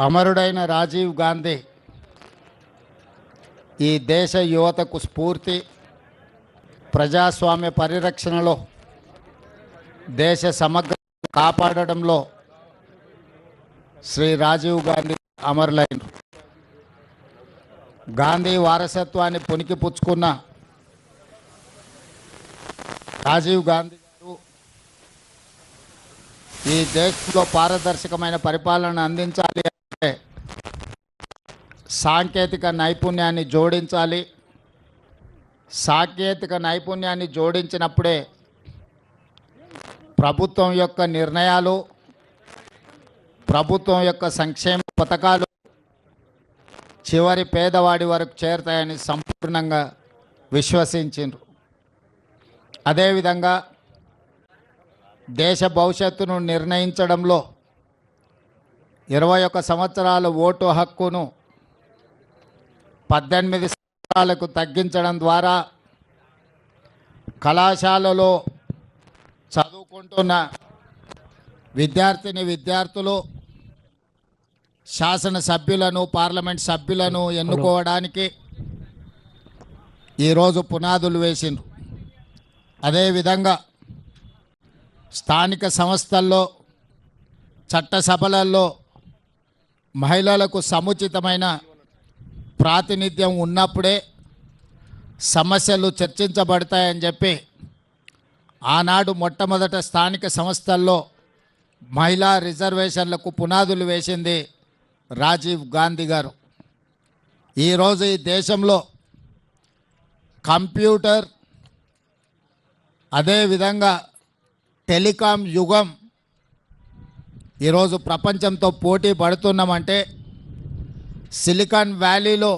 అమరుడైన రాజీవ్ గాంధీ ఈ దేశ యువతకు స్ఫూర్తి. ప్రజాస్వామ్య పరిరక్షణలో, దేశ సమగ్ర కాపాడడంలో శ్రీ రాజీవ్ గాంధీ అమరులైన గాంధీ వారసత్వాన్ని పుణికిపుచ్చుకున్న రాజీవ్ గాంధీ గారు ఈ దేశంలో పారదర్శకమైన పరిపాలన అందించాలి అంటే సాంకేతిక నైపుణ్యాన్ని జోడించాలి. సాంకేతిక నైపుణ్యాన్ని జోడించినప్పుడే ప్రభుత్వం యొక్క నిర్ణయాలు, ప్రభుత్వం యొక్క సంక్షేమ పథకాలు చివరి పేదవాడి వరకు చేరుతాయని సంపూర్ణంగా విశ్వసించారు. అదేవిధంగా దేశ భవిష్యత్తును నిర్ణయించడంలో 21 సంవత్సరాల ఓటు హక్కును 18 సంవత్సరాలకు తగ్గించడం ద్వారా కళాశాలలో చదువుకుంటున్న విద్యార్థులు శాసనసభ్యులను, పార్లమెంట్ సభ్యులను ఎన్నుకోవడానికి ఈరోజు పునాదులు వేసిండ్రు. అదేవిధంగా స్థానిక సంస్థల్లో, చట్టసభలలో మహిళలకు సముచితమైన ప్రాతినిధ్యం ఉన్నప్పుడే సమస్యలు చర్చించబడతాయని చెప్పి ఆనాడు మొట్టమొదట స్థానిక సంస్థల్లో మహిళా రిజర్వేషన్లకు పునాదులు వేసింది రాజీవ్ గాంధీ గారు. ఈరోజు ఈ దేశంలో కంప్యూటర్, అదేవిధంగా టెలికాం యుగం ఈరోజు ప్రపంచంతో పోటీ పడుతున్నామంటే సిలికాన్ వ్యాలీలో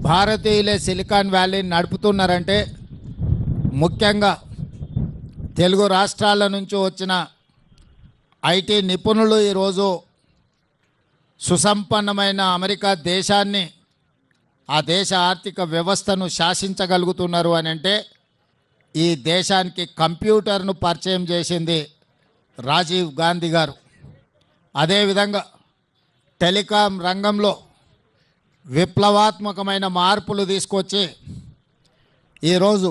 భారతీయులే సిలికాన్ వ్యాలీని నడుపుతున్నారంటే ముఖ్యంగా తెలుగు రాష్ట్రాల నుంచి వచ్చిన ఐటీ నిపుణులు ఈరోజు సుసంపన్నమైన అమెరికా దేశాన్ని, ఆ దేశ ఆర్థిక వ్యవస్థను శాసించగలుగుతున్నారు అని అంటే ఈ దేశానికి కంప్యూటర్ను పరిచయం చేసింది రాజీవ్ గాంధీ గారు. అదేవిధంగా టెలికాం రంగంలో విప్లవాత్మకమైన మార్పులు తీసుకొచ్చి ఈరోజు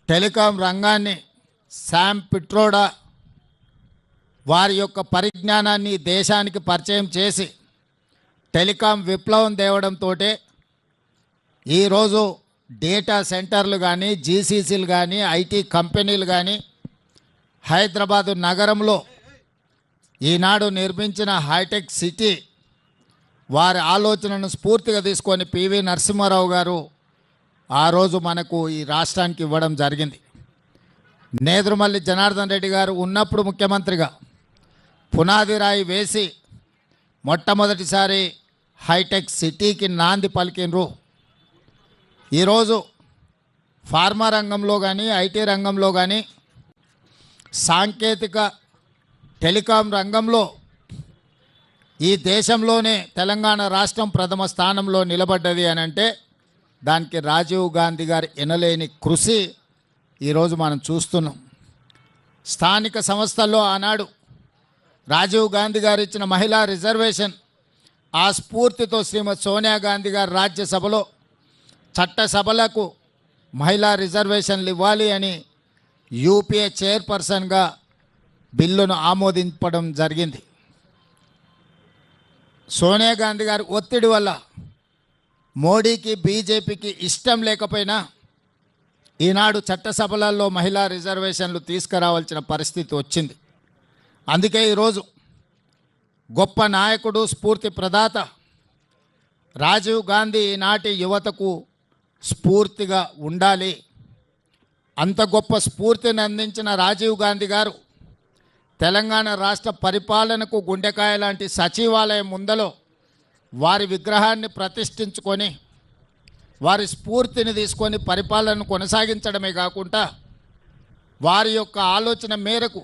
టెలికాం రంగాన్ని శామ్ పిట్రోడా వారి యొక్క పరిజ్ఞానాన్ని దేశానికి పరిచయం చేసి టెలికాం విప్లవం తేవడంతో ఈరోజు డేటా సెంటర్లు కానీ, జీసీసీలు కానీ, ఐటీ కంపెనీలు కానీ హైదరాబాదు నగరంలో ఈనాడు నిర్మించిన హైటెక్ సిటీ వారి ఆలోచనను స్ఫూర్తిగా తీసుకొని పివి నరసింహారావు గారు ఆ రోజు మనకు ఈ రాష్ట్రానికి ఇవ్వడం జరిగింది. నేదురుమల్లి జనార్దన్ రెడ్డి గారు ఉన్నప్పుడు ముఖ్యమంత్రిగా పునాది రాయి వేసి మొట్టమొదటిసారి హైటెక్ సిటీకి నాంది పలికినరు. ఈరోజు ఫార్మా రంగంలో కానీ, ఐటీ రంగంలో కానీ, సాంకేతిక టెలికాం రంగంలో ఈ దేశంలోనే తెలంగాణ రాష్ట్రం ప్రథమ స్థానంలో నిలబడ్డది అని అంటే దానికి రాజీవ్ గాంధీ గారి ఎనలేని కృషి ఈరోజు మనం చూస్తున్నాం. స్థానిక సంస్థల్లో ఆనాడు రాజీవ్ గాంధీ గారు ఇచ్చిన మహిళా రిజర్వేషన్, ఆ స్ఫూర్తితో శ్రీమతి సోనియా గాంధీ గారు రాజ్యసభలో చట్టసభలకు మహిళా రిజర్వేషన్లు ఇవ్వాలి అని యూపీఏ చైర్పర్సన్గా బిల్లును ఆమోదించడం జరిగింది. సోనియా గాంధీ గారి ఒత్తిడి వల్ల మోడీకి, బీజేపీకి ఇష్టం లేకపోయినా ఈనాడు చట్టసభలలో మహిళా రిజర్వేషన్లు తీసుకురావాల్సిన పరిస్థితి వచ్చింది. అందుకే ఈరోజు గొప్ప నాయకుడు, స్ఫూర్తి ప్రదాత రాజీవ్ గాంధీ ఈనాటి యువతకు స్ఫూర్తిగా ఉండాలి. అంత గొప్ప స్ఫూర్తిని అందించిన రాజీవ్ గాంధీ గారు తెలంగాణ రాష్ట్ర పరిపాలనకు గుండెకాయ లాంటి సచివాలయం ముందలో వారి విగ్రహాన్ని ప్రతిష్ఠించుకొని వారి స్ఫూర్తిని తీసుకొని పరిపాలనను కొనసాగించడమే కాకుండా వారి యొక్క ఆలోచన మేరకు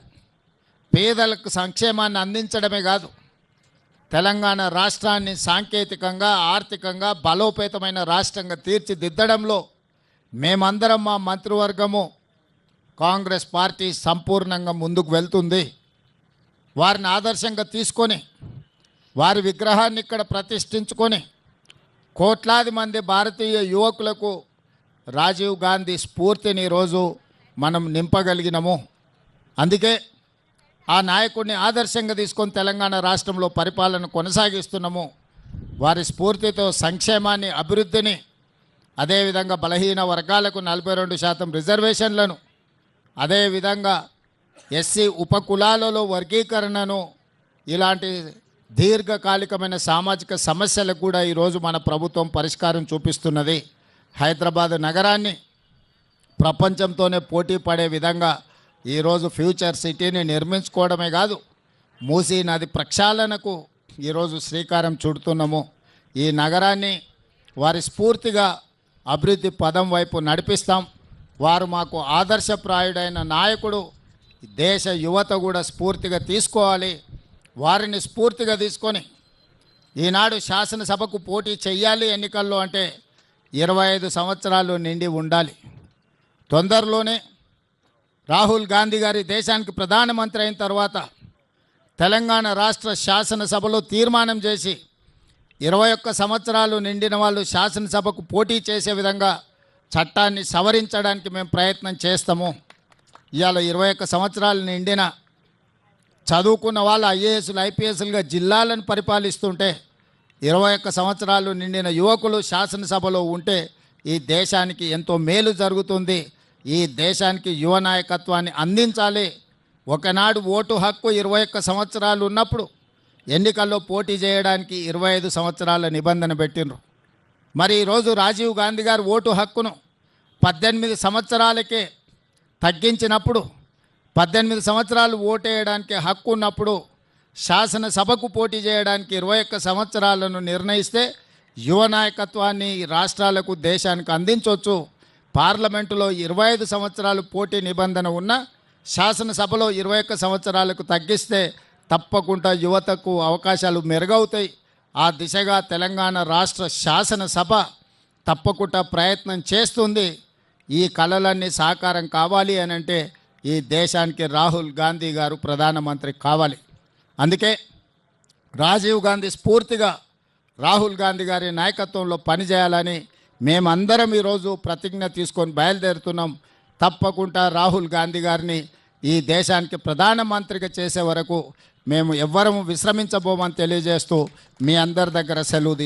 పేదలకు సంక్షేమాన్ని అందించడమే కాదు, తెలంగాణ రాష్ట్రాన్ని సాంకేతికంగా, ఆర్థికంగా బలోపేతమైన రాష్ట్రంగా తీర్చిదిద్దడంలో మేమందరం, మా మంత్రివర్గము, కాంగ్రెస్ పార్టీ సంపూర్ణంగా ముందుకు వెళ్తుంది. వారిని ఆదర్శంగా తీసుకొని వారి విగ్రహాన్ని ఇక్కడ ప్రతిష్ఠించుకొని కోట్లాది మంది భారతీయ యువకులకు రాజీవ్ గాంధీ స్ఫూర్తిని ఈరోజు మనం నింపగలిగినము. అందుకే ఆ నాయకుడిని ఆదర్శంగా తీసుకొని తెలంగాణ రాష్ట్రంలో పరిపాలన కొనసాగిస్తున్నాము. వారి స్ఫూర్తితో సంక్షేమాన్ని, అభివృద్ధిని, అదేవిధంగా బలహీన వర్గాలకు 42% రిజర్వేషన్లను, అదేవిధంగా ఎస్సీ ఉపకులాలలో వర్గీకరణను, ఇలాంటి దీర్ఘకాలికమైన సామాజిక సమస్యలకు కూడా ఈరోజు మన ప్రభుత్వం పరిష్కారం చూపిస్తున్నది. హైదరాబాద్ నగరాన్ని ప్రపంచంతోనే పోటీ పడే విధంగా ఈరోజు ఫ్యూచర్ సిటీని నిర్మించుకోవడమే కాదు, మూసీ నది ప్రక్షాళనకు ఈరోజు శ్రీకారం చుడుతున్నాము. ఈ నగరాన్ని వారి స్ఫూర్తిగా అభివృద్ధి పదం వైపు నడిపిస్తాం. వారు మాకు ఆదర్శప్రాయుడైన నాయకుడు. దేశ యువత కూడా స్ఫూర్తిగా తీసుకోవాలి. వారిని స్ఫూర్తిగా తీసుకొని ఈనాడు శాసనసభకు పోటీ చెయ్యాలి ఎన్నికల్లో అంటే 25 సంవత్సరాలు నిండి ఉండాలి. తొందరలోనే రాహుల్ గాంధీ గారి దేశానికి ప్రధానమంత్రి అయిన తర్వాత తెలంగాణ రాష్ట్ర శాసనసభలో తీర్మానం చేసి 21 సంవత్సరాలు నిండిన వాళ్ళు శాసనసభకు పోటీ చేసే విధంగా చట్టాన్ని సవరించడానికి మేము ప్రయత్నం చేస్తాము. ఇవాళ 21 సంవత్సరాలు నిండిన చదువుకున్న వాళ్ళు ఐఏఎస్లు, ఐపీఎస్లుగా జిల్లాలను పరిపాలిస్తుంటే 21 సంవత్సరాలు నిండిన యువకులు శాసనసభలో ఉంటే ఈ దేశానికి ఎంతో మేలు జరుగుతుంది. ఈ దేశానికి యువ నాయకత్వాన్ని అందించాలి. ఒకనాడు ఓటు హక్కు 21 సంవత్సరాలు ఉన్నప్పుడు ఎన్నికల్లో పోటీ చేయడానికి 25 సంవత్సరాల నిబంధన పెట్టిండ్రు. మరి ఈరోజు రాజీవ్ గాంధీ గారు ఓటు హక్కును 18 సంవత్సరాలకే తగ్గించినప్పుడు, 18 సంవత్సరాలు ఓటేయడానికి హక్కు ఉన్నప్పుడు శాసనసభకు పోటీ చేయడానికి 21 సంవత్సరాలను నిర్ణయిస్తే యువ నాయకత్వాన్ని రాష్ట్రాలకు, దేశానికి అందించవచ్చు. పార్లమెంటులో 25 సంవత్సరాలు పోటీ నిబంధన ఉన్న శాసనసభలో 21 సంవత్సరాలకు తగ్గిస్తే తప్పకుండా యువతకు అవకాశాలు మెరుగవుతాయి. ఆ దిశగా తెలంగాణ రాష్ట్ర శాసనసభ తప్పకుండా ప్రయత్నం చేస్తుంది. ఈ కలలన్నీ సాకారం కావాలి అని అంటే ఈ దేశానికి రాహుల్ గాంధీ గారు ప్రధానమంత్రి కావాలి. అందుకే రాజీవ్ గాంధీ స్ఫూర్తిగా రాహుల్ గాంధీ గారి నాయకత్వంలో పనిచేయాలని మేమందరం ఈరోజు ప్రతిజ్ఞ తీసుకొని బయలుదేరుతున్నాం. తప్పకుండా రాహుల్ గాంధీ గారిని ఈ దేశానికి ప్రధానమంత్రిగా చేసే వరకు మేము ఎవ్వరము విశ్రమించబోమని తెలియజేస్తూ మీ అందరి దగ్గర సెలవు